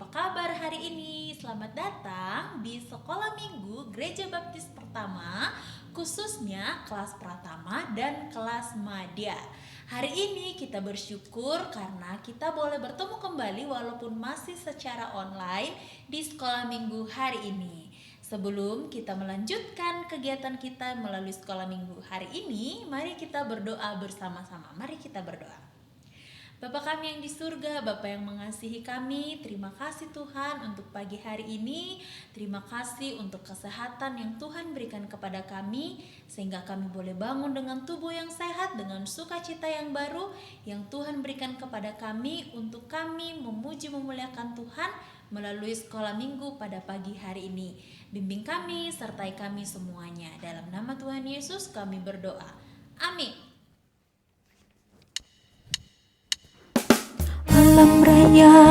Apa kabar hari ini? Selamat datang di Sekolah Minggu Gereja Baptis Pertama, khususnya kelas Pratama dan kelas Madya. Hari ini kita bersyukur karena kita boleh bertemu kembali walaupun masih secara online di Sekolah Minggu hari ini. Sebelum kita melanjutkan kegiatan kita melalui Sekolah Minggu hari ini, mari kita berdoa bersama-sama. Mari kita berdoa. Bapa kami yang di surga, Bapa yang mengasihi kami, terima kasih Tuhan untuk pagi hari ini. Terima kasih untuk kesehatan yang Tuhan berikan kepada kami, sehingga kami boleh bangun dengan tubuh yang sehat, dengan sukacita yang baru yang Tuhan berikan kepada kami untuk kami memuji memuliakan Tuhan melalui sekolah minggu pada pagi hari ini. Bimbing kami, sertai kami semuanya. Dalam nama Tuhan Yesus kami berdoa. Amin. Alam raya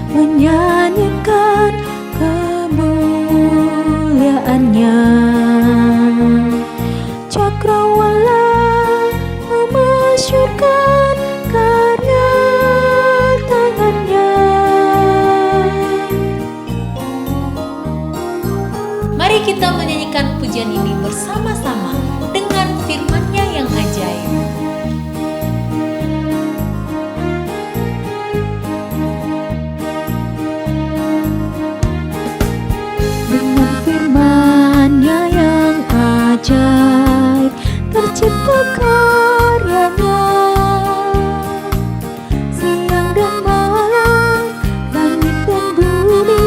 menyanyikan kemuliaannya, cakrawala memasyurkan karya tangannya. Mari kita menyanyikan pujian ini bersama-sama dengan firman-Nya yang ajaib. Ajaib tercipta karyanya, siang dan malam, langit dan bumi,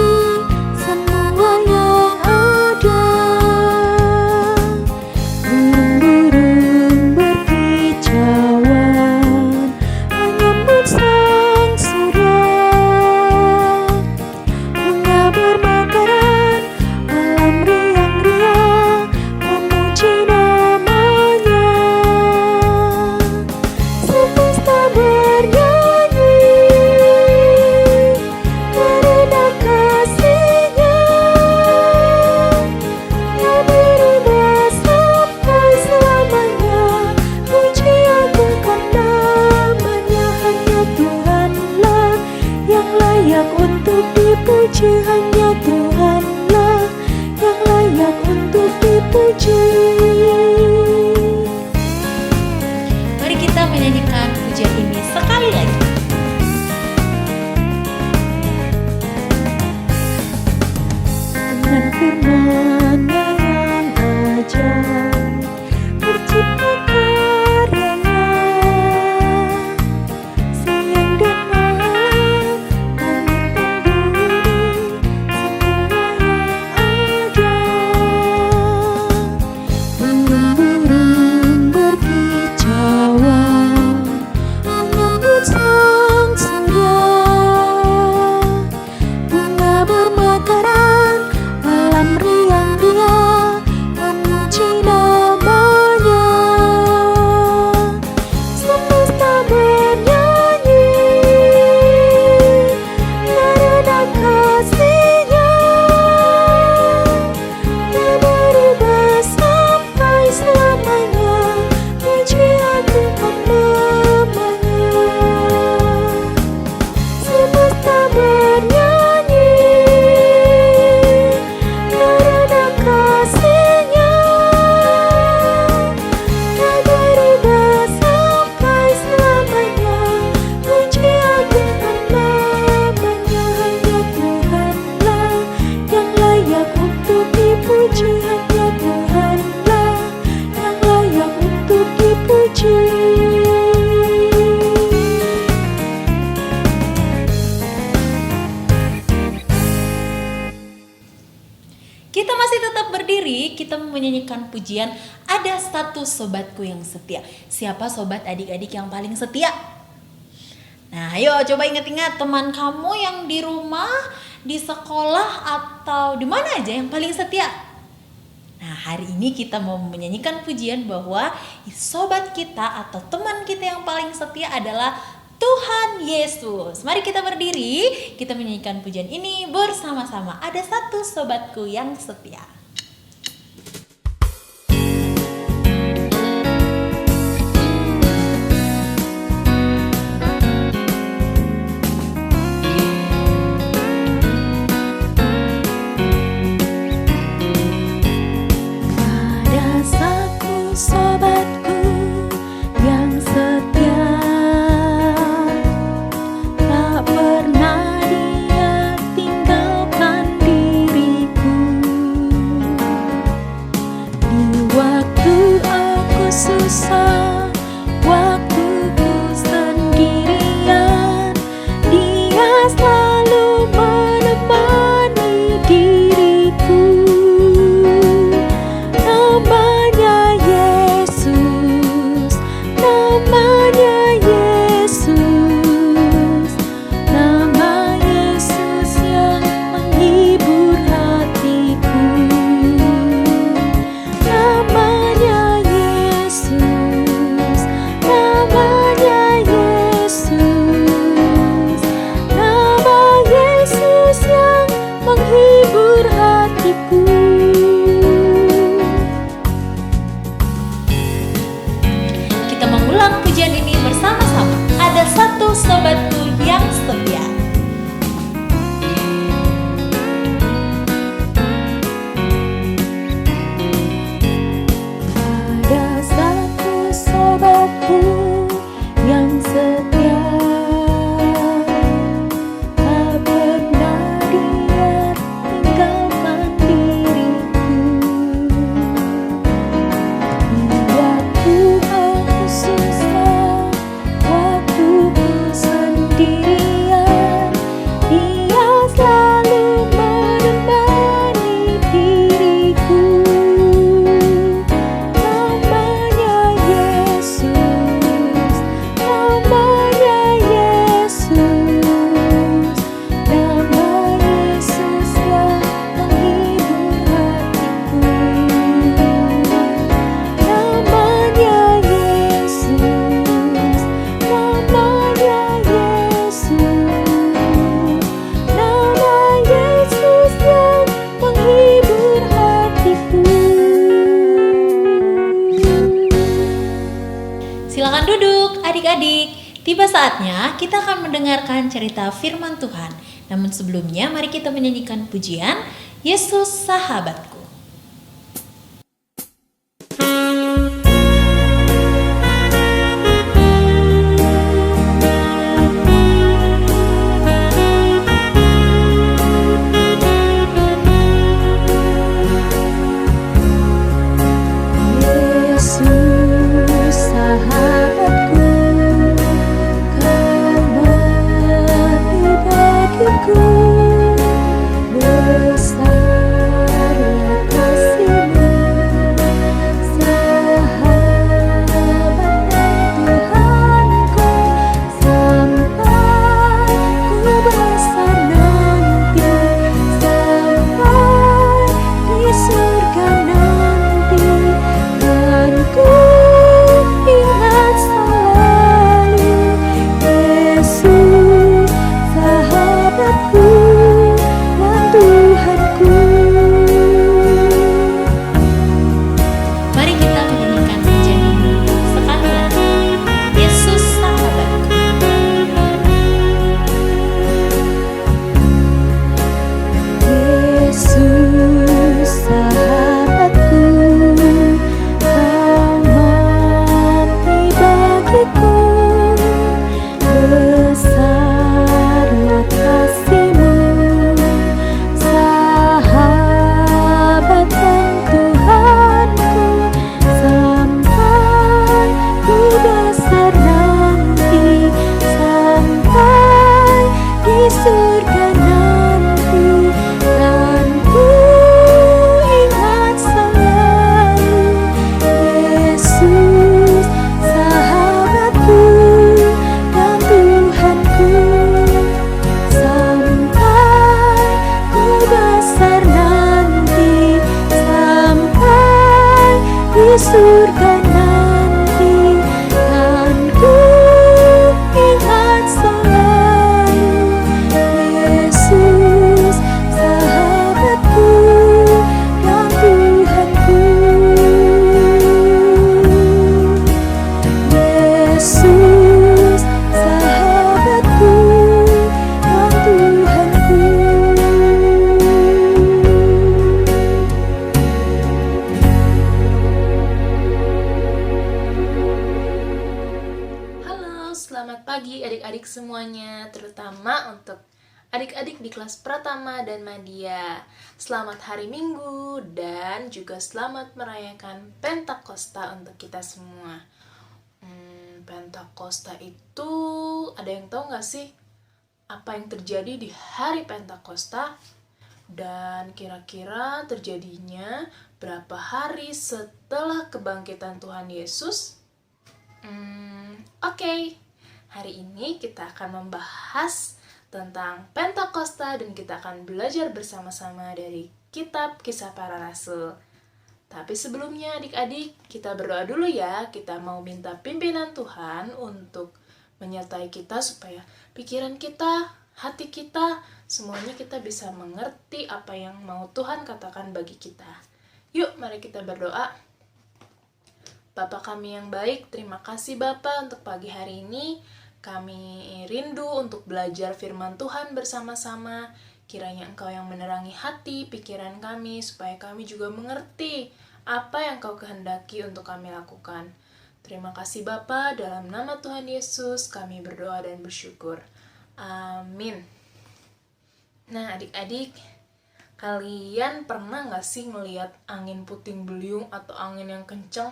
semua yang ada. Burung-burung berkicauan menyambut sang surya, bunga bermekaran, alam riang-riang memuji namanya. Semesta bernyanyi karena kasih-Nya yang berubah sampai selamanya. Puji agunkan namanya, hanya Tuhanlah yang layak untuk dipuji, hanya Tuhanlah yang layak untuk dipuji. Mari kita menyanyikan pujian ini sekali lagi. Dengan firman-Nya yang ajaib tercipta karyanya, siang dan malam, langit dan bumi, semua yang ada. Burung-burung berkicauan menyambut sang surya, bunga bermekaran, alam riang-riang memuji namanya. Semesta bernyanyi karena kasih-Nya yang berubah sampai selamanya. Puji agunkan namanya. Semesta bernyanyi karena kasih-Nya yang berubah sampai selamanya. Puji agunkan namanya, hanya Tuhanlah yang layak untuk dipuji, hanya Tuhanlah yang layak untuk dipuji. Kita masih tetap berdiri, kita menyanyikan pujian Ada Satu Sobatku Yang Setia. Siapa sobat adik-adik yang paling setia? Nah, ayo coba ingat-ingat teman kamu yang di rumah, di sekolah, atau di mana aja yang paling setia. Nah, hari ini kita mau menyanyikan pujian bahwa sobat kita atau teman kita yang paling setia adalah Tuhan Yesus. Mari kita berdiri, kita menyanyikan pujian ini bersama-sama. Ada satu sobatku yang setia. selalu menemani diriku. Namanya Yesus, namanya Yesus, nama Yesus yang menghibur hatiku. Namanya Yesus, namanya Yesus, nama Yesus yang menghibur hatiku. Kita mengulang pujian ini bersama-sama. Ada satu sobatku yang setia. Ada satu sobatku yang setia, tak pernah dia tinggalkan diriku. Dia Tuhan khususnya waktu kesendirian, dia selalu menemani diriku. Namanya Yesus, namanya Yesus, nama Yesus yang menghibur hatiku. Namanya Yesus, namanya Yesus, nama Yesus yang menghibur hatiku. Silakan duduk adik-adik. Tiba saatnya kita akan mendengarkan cerita firman Tuhan. Namun sebelumnya mari kita menyanyikan pujian Yesus Sahabatku. Yesus sahabatku, Kau mati bagiku. Besarlah kasih-Mu, sahabat dan Tuhanku, sampai ku besar nanti, sampai di surga nanti. Dan ku ingat selalu Yesus sahabatku dan Tuhanku. Mari kita menyanyikan pujian ini sekali lagi. Yesus Sahabatku. Yesus sahabatku, Kau mati bagiku. Besarlah kasih-Mu, sahabat dan Tuhanku, sampai ku besar nanti, sampai di surga nanti. Dan ku ingat selalu Yesus sahabatku dan Tuhanku, sampai ku besar nanti, sampai di surga nanti. Dan ku ingat selalu Yesus sahabatku dan Tuhanku. Yesus sahabatku dan Tuhanku. Halo, selamat pagi adik-adik semuanya, terutama untuk adik-adik di kelas Pratama dan Madya. Selamat hari Minggu dan juga selamat merayakan Pentakosta untuk kita semua. Pentakosta itu ada yang tahu nggak sih? apa yang terjadi di hari Pentakosta dan kira-kira terjadinya berapa hari setelah kebangkitan Tuhan Yesus? Oke. Hari ini kita akan membahas tentang Pentakosta dan kita akan belajar bersama-sama dari kitab Kisah Para Rasul. Tapi sebelumnya adik-adik, kita berdoa dulu ya. Kita mau minta pimpinan Tuhan untuk menyertai kita supaya pikiran kita, hati kita, semuanya kita bisa mengerti apa yang mau Tuhan katakan bagi kita. Yuk, mari kita berdoa. Bapa kami yang baik, terima kasih Bapa untuk pagi hari ini. Kami rindu untuk belajar firman Tuhan bersama-sama. Kiranya Engkau yang menerangi hati, pikiran kami, supaya kami juga mengerti apa yang Kau kehendaki untuk kami lakukan. Terima kasih Bapa, dalam nama Tuhan Yesus kami berdoa dan bersyukur. Amin. Nah adik-adik, kalian pernah gak sih melihat angin puting beliung atau angin yang kencang?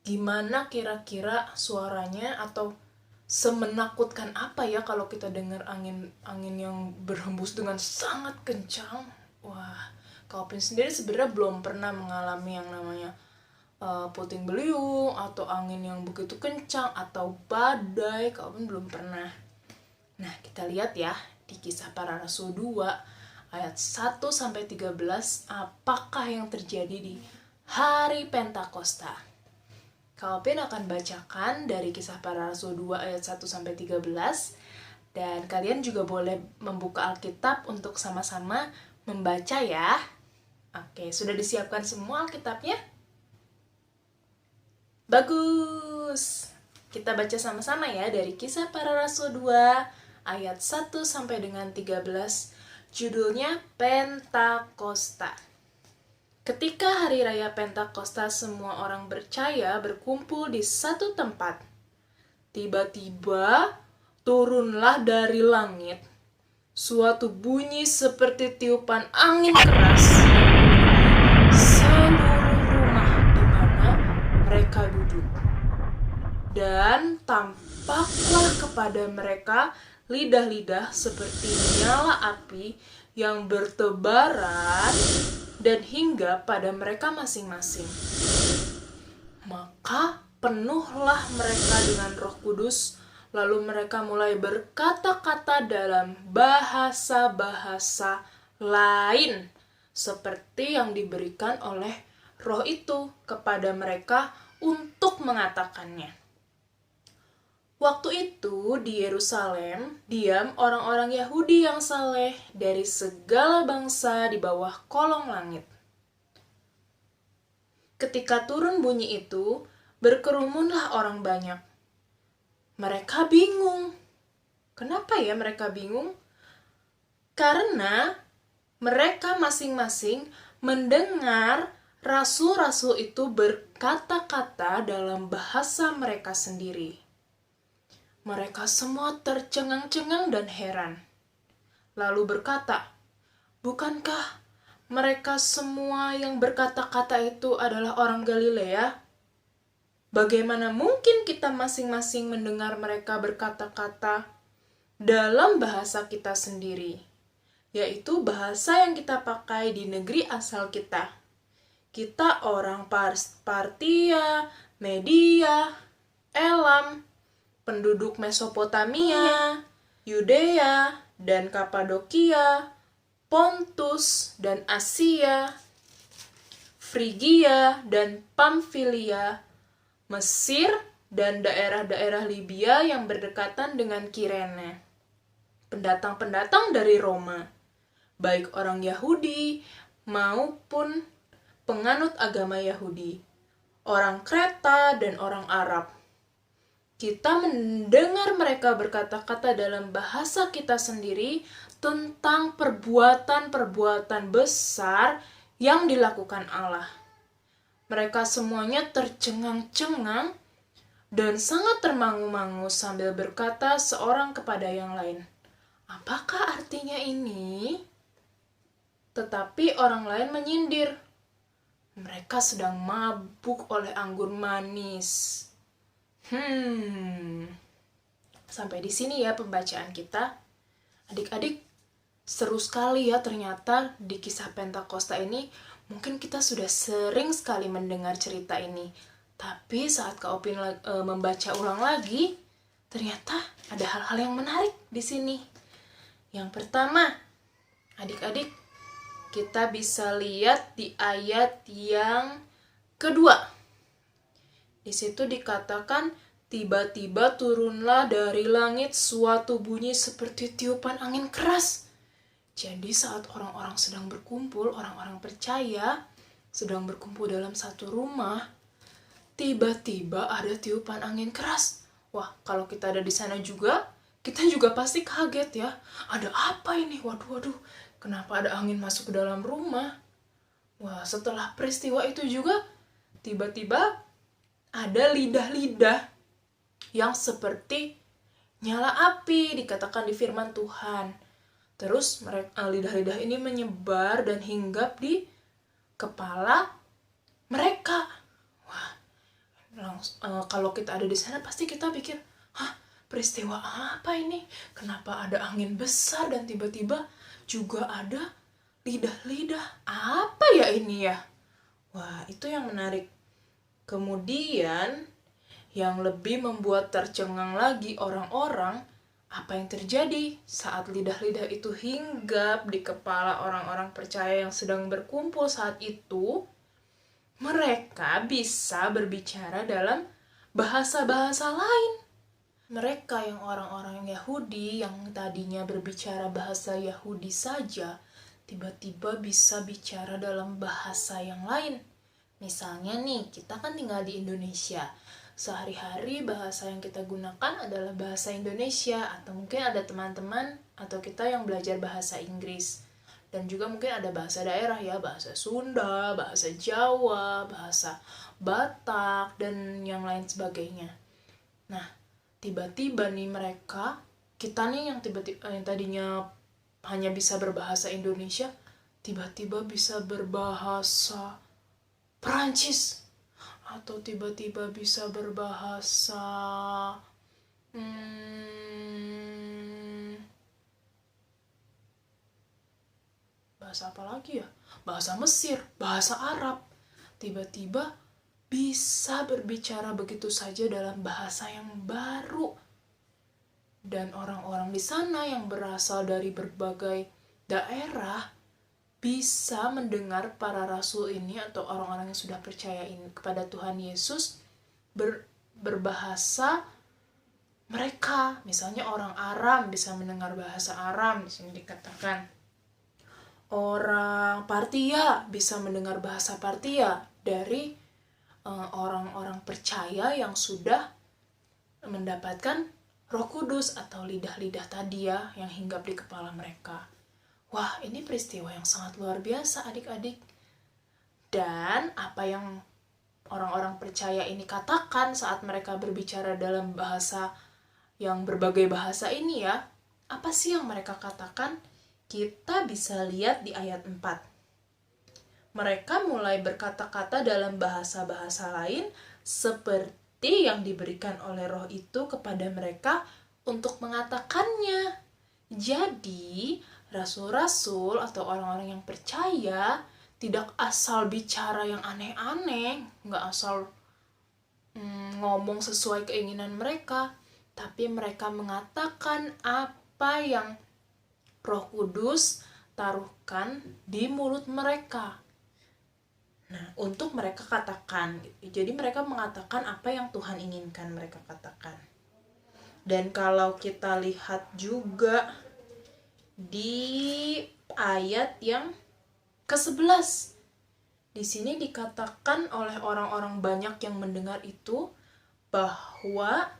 Gimana kira-kira suaranya atau semenakutkan apa ya kalau kita dengar angin yang berhembus dengan sangat kencang? Wah, Kak Opin sendiri sebenarnya belum pernah mengalami yang namanya puting beliung atau angin yang begitu kencang atau badai. Kak Opin belum pernah. Nah, kita lihat ya di Kisah Para Rasul 2 ayat 1-13 apakah yang terjadi di hari Pentakosta. Kak Opin akan bacakan dari Kisah Para Rasul 2 ayat 1-13 dan kalian juga boleh membuka Alkitab untuk sama-sama membaca ya. Oke, sudah disiapkan semua Alkitabnya? Bagus! Kita baca sama-sama ya dari Kisah Para Rasul 2 ayat 1-13, judulnya Pentakosta. Ketika hari raya Pentakosta semua orang percaya berkumpul di satu tempat. Tiba-tiba turunlah dari langit suatu bunyi seperti tiupan angin keras. Seluruh rumah di mana mereka duduk. Dan tampaklah kepada mereka lidah-lidah seperti nyala api yang bertebaran dan hingga pada mereka masing-masing. Maka penuhlah mereka dengan Roh Kudus, lalu mereka mulai berkata-kata dalam bahasa-bahasa lain, seperti yang diberikan oleh Roh itu kepada mereka untuk mengatakannya. Waktu itu di Yerusalem diam orang-orang Yahudi yang saleh dari segala bangsa di bawah kolong langit. Ketika turun bunyi itu, berkerumunlah orang banyak. Mereka bingung. Kenapa ya mereka bingung? Karena mereka masing-masing mendengar rasul-rasul itu berkata-kata dalam bahasa mereka sendiri. Mereka semua tercengang-cengang dan heran. Lalu berkata, "Bukankah mereka semua yang berkata-kata itu adalah orang Galilea? Bagaimana mungkin kita masing-masing mendengar mereka berkata-kata dalam bahasa kita sendiri, yaitu bahasa yang kita pakai di negeri asal kita? Kita orang Partia, Media, Elam, penduduk Mesopotamia, Yudea, dan Kapadokia, Pontus dan Asia, Frigia dan Pamfilia, Mesir, dan daerah-daerah Libya yang berdekatan dengan Kirene. Pendatang-pendatang dari Roma, baik orang Yahudi maupun penganut agama Yahudi, orang Kreta dan orang Arab. Kita mendengar mereka berkata-kata dalam bahasa kita sendiri tentang perbuatan-perbuatan besar yang dilakukan Allah. Mereka semuanya tercengang-cengang dan sangat termangu-mangu sambil berkata seorang kepada yang lain, "Apakah artinya ini?" Tetapi orang lain menyindir, "Mereka sedang mabuk oleh anggur manis." Sampai di sini ya pembacaan kita. Adik-adik, seru sekali ya ternyata di kisah Pentakosta ini. Mungkin kita sudah sering sekali mendengar cerita ini. Tapi saat Kak Opin membaca ulang lagi, ternyata ada hal-hal yang menarik di sini. Yang pertama, adik-adik, kita bisa lihat di ayat yang kedua. Di situ dikatakan, tiba-tiba turunlah dari langit suatu bunyi seperti tiupan angin keras. Jadi saat orang-orang sedang berkumpul, orang-orang percaya sedang berkumpul dalam satu rumah, tiba-tiba ada tiupan angin keras. Wah, kalau kita ada di sana juga, kita juga pasti kaget ya. Ada apa ini? Waduh, kenapa ada angin masuk ke dalam rumah? Wah, setelah peristiwa itu juga, tiba-tiba ada lidah-lidah yang seperti nyala api, dikatakan di firman Tuhan. Terus lidah-lidah ini menyebar dan hinggap di kepala mereka. Wah, kalau kita ada di sana pasti kita pikir, peristiwa apa ini? Kenapa ada angin besar dan tiba-tiba juga ada lidah-lidah? Apa ya ini ya? Wah, itu yang menarik. Kemudian yang lebih membuat tercengang lagi orang-orang, apa yang terjadi saat lidah-lidah itu hinggap di kepala orang-orang percaya yang sedang berkumpul saat itu. Mereka bisa berbicara dalam bahasa-bahasa lain. Mereka yang orang-orang Yahudi yang tadinya berbicara bahasa Yahudi saja, tiba-tiba bisa bicara dalam bahasa yang lain. Misalnya nih, kita kan tinggal di Indonesia. Sehari-hari bahasa yang kita gunakan adalah bahasa Indonesia, atau mungkin ada teman-teman atau kita yang belajar bahasa Inggris. Dan juga mungkin ada bahasa daerah ya, bahasa Sunda, bahasa Jawa, bahasa Batak, dan yang lain sebagainya. Nah, tiba-tiba nih kita nih yang tadinya hanya bisa berbahasa Indonesia, tiba-tiba bisa berbahasa Perancis, atau tiba-tiba bisa berbahasa bahasa apa lagi ya? Bahasa Mesir, bahasa Arab. Tiba-tiba bisa berbicara begitu saja dalam bahasa yang baru. Dan orang-orang di sana yang berasal dari berbagai daerah bisa mendengar para rasul ini atau orang-orang yang sudah percaya kepada Tuhan Yesus berbahasa mereka. Misalnya orang Aram bisa mendengar bahasa Aram, di sini dikatakan. Orang Partia bisa mendengar bahasa Partia dari orang-orang percaya yang sudah mendapatkan Roh Kudus atau lidah-lidah tadi ya yang hinggap di kepala mereka. Wah, ini peristiwa yang sangat luar biasa adik-adik. Dan apa yang orang-orang percaya ini katakan saat mereka berbicara dalam bahasa yang berbagai bahasa ini ya, apa sih yang mereka katakan? Kita bisa lihat di ayat 4. Mereka mulai berkata-kata dalam bahasa-bahasa lain seperti yang diberikan oleh Roh itu kepada mereka untuk mengatakannya. Jadi, rasul-rasul atau orang-orang yang percaya tidak asal bicara yang aneh-aneh, nggak asal ngomong sesuai keinginan mereka, tapi mereka mengatakan apa yang Roh Kudus taruhkan di mulut mereka. Nah, untuk mereka katakan, jadi mereka mengatakan apa yang Tuhan inginkan mereka katakan. Dan kalau kita lihat juga di ayat yang ke-11, di sini dikatakan oleh orang-orang banyak yang mendengar itu bahwa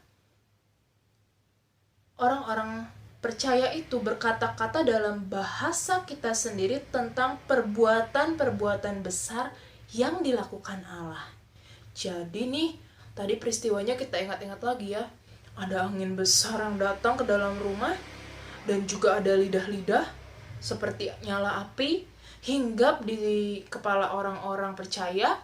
orang-orang percaya itu berkata-kata dalam bahasa kita sendiri tentang perbuatan-perbuatan besar yang dilakukan Allah. Jadi nih, tadi peristiwanya kita ingat-ingat lagi ya. Ada angin besar yang datang ke dalam rumah, dan juga ada lidah-lidah seperti nyala api hinggap di kepala orang-orang percaya.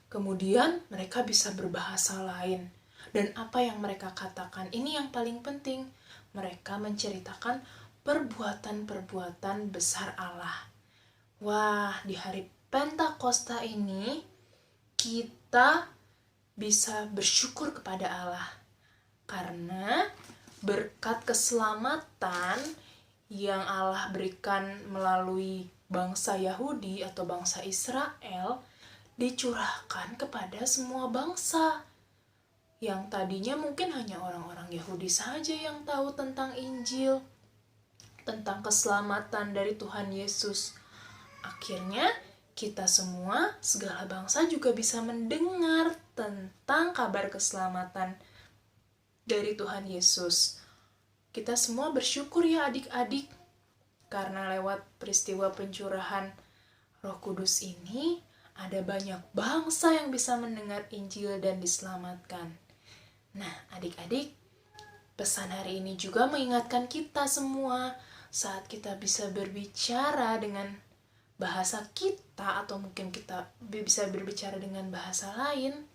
Kemudian mereka bisa berbahasa lain. Dan apa yang mereka katakan, ini yang paling penting. Mereka menceritakan perbuatan-perbuatan besar Allah. Wah, di hari Pentakosta ini kita bisa bersyukur kepada Allah. Karena berkat keselamatan yang Allah berikan melalui bangsa Yahudi atau bangsa Israel dicurahkan kepada semua bangsa. Yang tadinya mungkin hanya orang-orang Yahudi saja yang tahu tentang Injil, tentang keselamatan dari Tuhan Yesus. Akhirnya kita semua, segala bangsa juga bisa mendengar tentang kabar keselamatan dari Tuhan Yesus. Kita semua bersyukur ya adik-adik, karena lewat peristiwa pencurahan Roh Kudus ini, ada banyak bangsa yang bisa mendengar Injil dan diselamatkan. Nah, adik-adik, pesan hari ini juga mengingatkan kita semua saat kita bisa berbicara dengan bahasa kita, atau mungkin kita bisa berbicara dengan bahasa lain.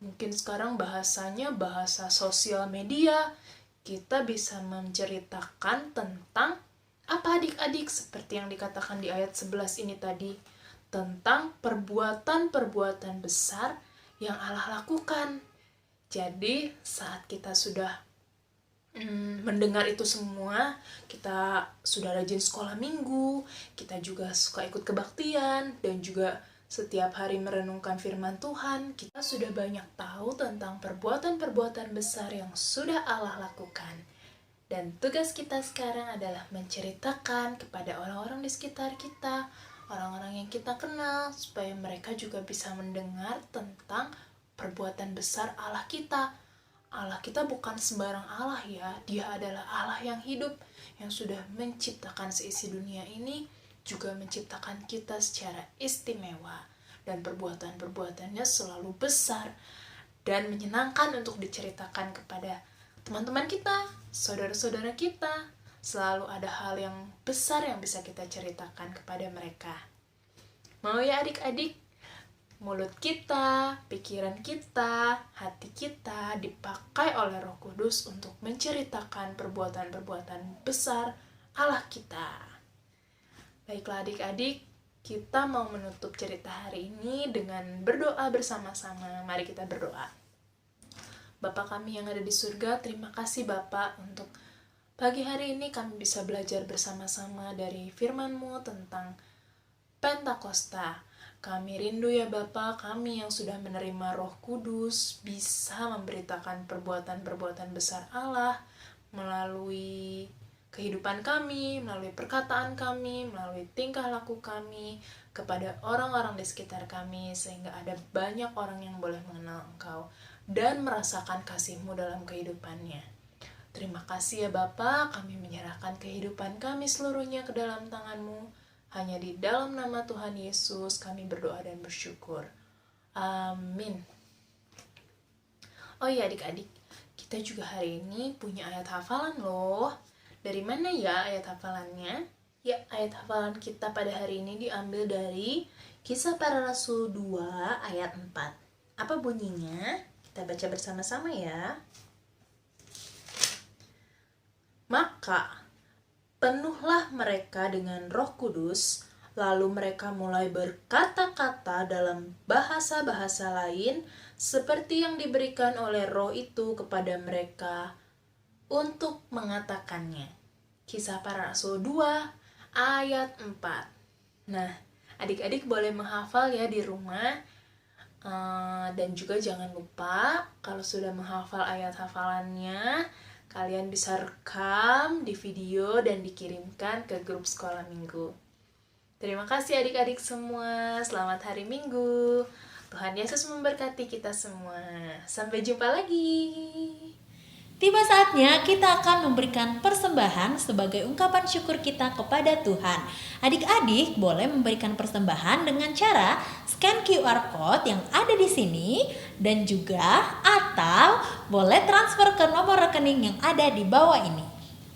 Mungkin sekarang bahasanya bahasa sosial media. Kita bisa menceritakan tentang apa adik-adik, seperti yang dikatakan di ayat 11 ini tadi, tentang perbuatan-perbuatan besar yang Allah lakukan. Jadi saat kita sudah mendengar itu semua, kita sudah rajin sekolah minggu, kita juga suka ikut kebaktian, dan juga setiap hari merenungkan firman Tuhan, kita sudah banyak tahu tentang perbuatan-perbuatan besar yang sudah Allah lakukan. Dan tugas kita sekarang adalah menceritakan kepada orang-orang di sekitar kita, orang-orang yang kita kenal, supaya mereka juga bisa mendengar tentang perbuatan besar Allah kita. Allah kita bukan sembarang Allah ya, Dia adalah Allah yang hidup, yang sudah menciptakan seisi dunia ini, juga menciptakan kita secara istimewa, dan perbuatan-perbuatannya selalu besar dan menyenangkan untuk diceritakan kepada teman-teman kita, saudara-saudara kita. Selalu ada hal yang besar yang bisa kita ceritakan kepada mereka. Mau ya adik-adik? Mulut kita, pikiran kita, hati kita dipakai oleh Roh Kudus untuk menceritakan perbuatan-perbuatan besar Allah kita. Baiklah adik-adik, kita mau menutup cerita hari ini dengan berdoa bersama-sama. Mari kita berdoa. Bapa kami yang ada di surga, terima kasih Bapa untuk pagi hari ini kami bisa belajar bersama-sama dari firman-Mu tentang Pentakosta. Kami rindu ya Bapa, kami yang sudah menerima Roh Kudus bisa memberitakan perbuatan-perbuatan besar Allah melalui kehidupan kami, melalui perkataan kami, melalui tingkah laku kami kepada orang-orang di sekitar kami, sehingga ada banyak orang yang boleh mengenal Engkau dan merasakan kasih-Mu dalam kehidupannya. Terima kasih ya Bapa, kami menyerahkan kehidupan kami seluruhnya ke dalam tangan-Mu. Hanya di dalam nama Tuhan Yesus kami berdoa dan bersyukur. Amin. Oh iya adik-adik, kita juga hari ini punya ayat hafalan loh. Dari mana ya ayat hafalannya? Ya, ayat hafalan kita pada hari ini diambil dari Kisah Para Rasul 2 ayat 4. Apa bunyinya? Kita baca bersama-sama ya. Maka penuhlah mereka dengan Roh Kudus, lalu mereka mulai berkata-kata dalam bahasa-bahasa lain seperti yang diberikan oleh Roh itu kepada mereka untuk mengatakannya. Kisah Para Rasul 2 ayat 4. Nah, adik-adik boleh menghafal ya di rumah. Dan juga jangan lupa kalau sudah menghafal ayat hafalannya, kalian bisa rekam di video dan dikirimkan ke grup sekolah minggu. Terima kasih adik-adik semua. Selamat hari Minggu. Tuhan Yesus memberkati kita semua. Sampai jumpa lagi. Tiba saatnya kita akan memberikan persembahan sebagai ungkapan syukur kita kepada Tuhan. Adik-adik boleh memberikan persembahan dengan cara scan QR code yang ada di sini dan juga atau boleh transfer ke nomor rekening yang ada di bawah ini.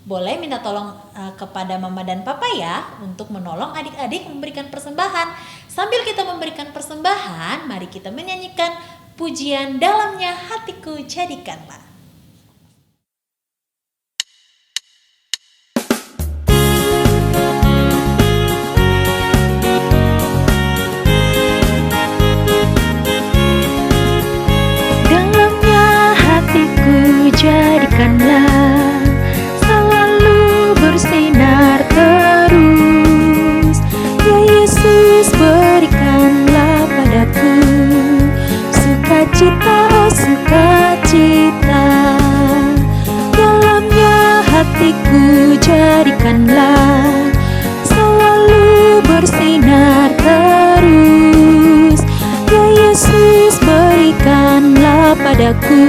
Boleh minta tolong kepada mama dan papa ya untuk menolong adik-adik memberikan persembahan. Sambil kita memberikan persembahan, mari kita menyanyikan pujian dalamnya hatiku jadikanlah. Dalamnya hatiku jadikanlah selalu bersinar terus. Ya Yesus, berikanlah padaku sukacita, oh sukacita. Dalamnya hatiku jadikanlah selalu bersinar terus. Ya Yesus, berikanlah padaku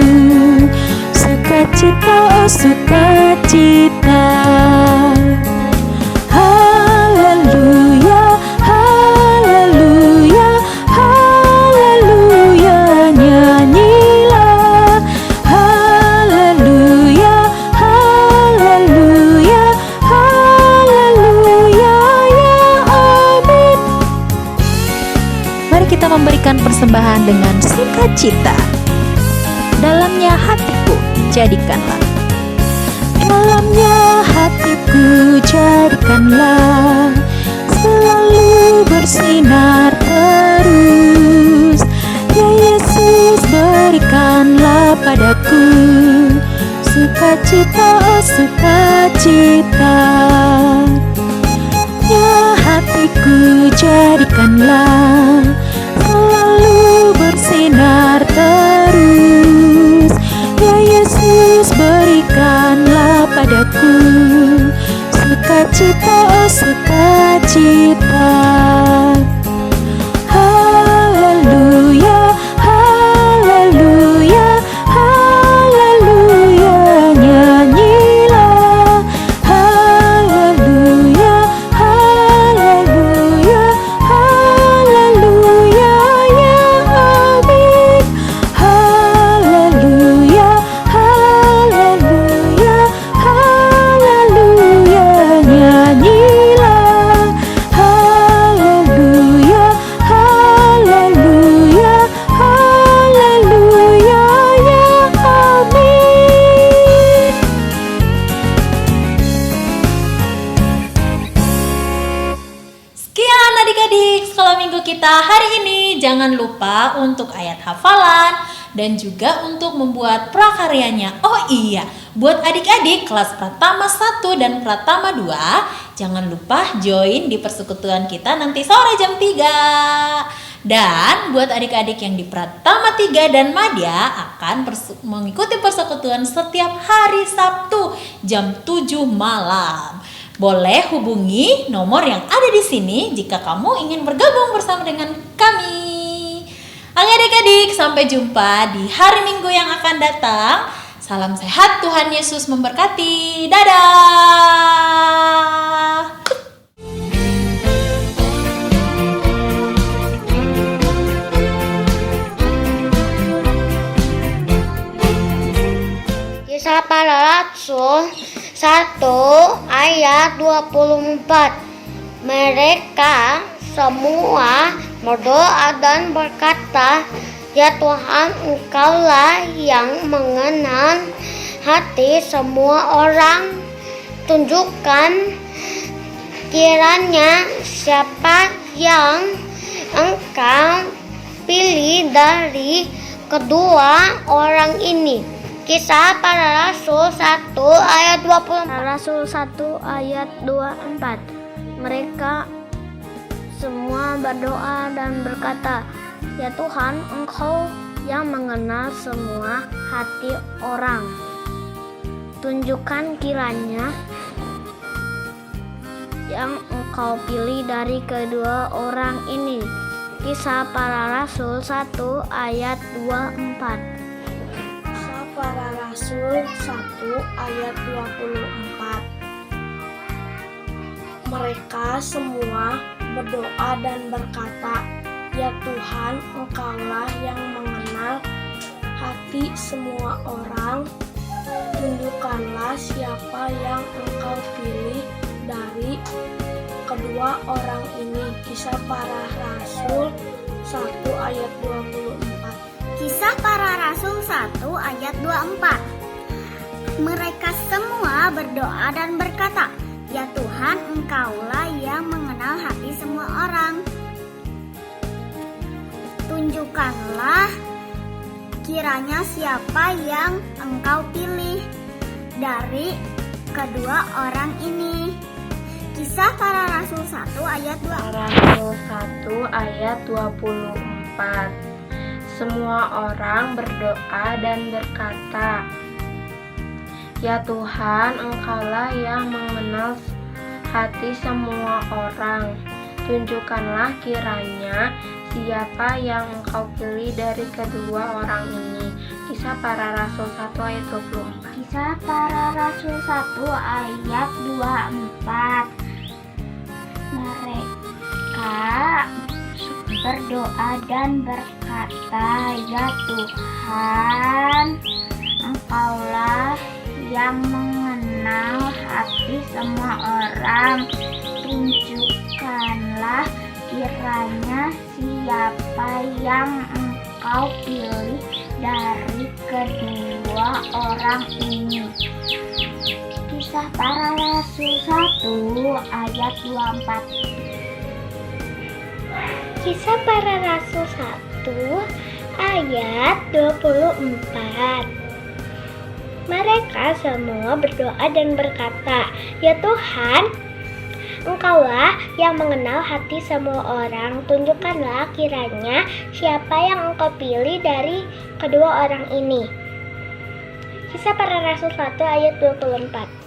sukacita, oh sukacita. Haleluya, haleluya, haleluya, nyanyilah. Haleluya, haleluya, haleluya, ya amin. Mari kita memberikan persembahan dengan sukacita. Dalamnya hatiku jadikanlah. Dalamnya hatiku jadikanlah selalu bersinar terus. Ya Yesus, berikanlah padaku sukacita, oh sukacita. Ya hatiku jadikanlah selalu bersinar terus. Ya Yesus, berikanlah padaku sukacita, oh sukacita. Haleluya, haleluya, haleluya, nyanyilah. Haleluya, haleluya, haleluya, ya amin. Haleluya, haleluya, haleluya, nyanyilah. Haleluya, haleluya, haleluya, ya amin. Sekian adik-adik sekolah minggu kita hari ini. Jangan lupa untuk ayat hafalan dan juga untuk membuat prakaryanya. Oh iya, buat adik-adik kelas Pratama 1 dan Pratama 2, jangan lupa join di persekutuan kita nanti sore jam 3. Dan buat adik-adik yang di Pratama 3 dan Madya akan mengikuti persekutuan setiap hari Sabtu jam 7 malam. Boleh hubungi nomor yang ada di sini jika kamu ingin bergabung bersama dengan kami. Oke adik-adik, sampai jumpa di hari Minggu yang akan datang. Salam sehat, Tuhan Yesus memberkati. Dadah. Kisah Para Rasul 1 ayat 24. Mereka semua berdoa dan berkata, "Ya Tuhan, Engkaulah yang mengenal hati semua orang. Tunjukkan kiranya siapa yang Engkau pilih dari kedua orang ini." Kisah Para Rasul 1 ayat 24. Rasul 1 ayat 24. Mereka semua berdoa dan berkata, "Ya Tuhan, Engkau yang mengenal semua hati orang. Tunjukkan kiranya yang Engkau pilih dari kedua orang ini." Kisah Para Rasul 1 ayat 24. Para Rasul 1 ayat 24. Mereka semua berdoa dan berkata, "Ya Tuhan, Engkaulah yang mengenal hati semua orang. Tunjukkanlah siapa yang Engkau pilih dari kedua orang ini." Kisah Para Rasul 1 ayat 24. Kisah Para Rasul 1 ayat 24. Mereka semua berdoa dan berkata, "Ya Tuhan, Engkaulah yang mengenal hati semua orang. Tunjukkanlah kiranya siapa yang Engkau pilih dari kedua orang ini." Kisah Para Rasul 1 ayat 2. Rasul 1 ayat 24. Semua orang berdoa dan berkata, "Ya Tuhan, Engkaulah yang mengenal hati semua orang. Tunjukkanlah kiranya siapa yang Engkau pilih dari kedua orang ini." Kisah Para Rasul 1 ayat 24. Kisah Para Rasul 1 ayat 24. Mereka berdoa dan berkata, "Ya Tuhan, Engkaulah yang mengenal hati semua orang. Tunjukkanlah kiranya siapa yang Engkau pilih dari kedua orang ini." Kisah Para Rasul 1 ayat 24. Kisah Para Rasul 1 ayat 24. Mereka semua berdoa dan berkata, "Ya Tuhan, Engkaulah yang mengenal hati semua orang. Tunjukkanlah kiranya siapa yang Engkau pilih dari kedua orang ini." Kisah Para Rasul 1 ayat 24.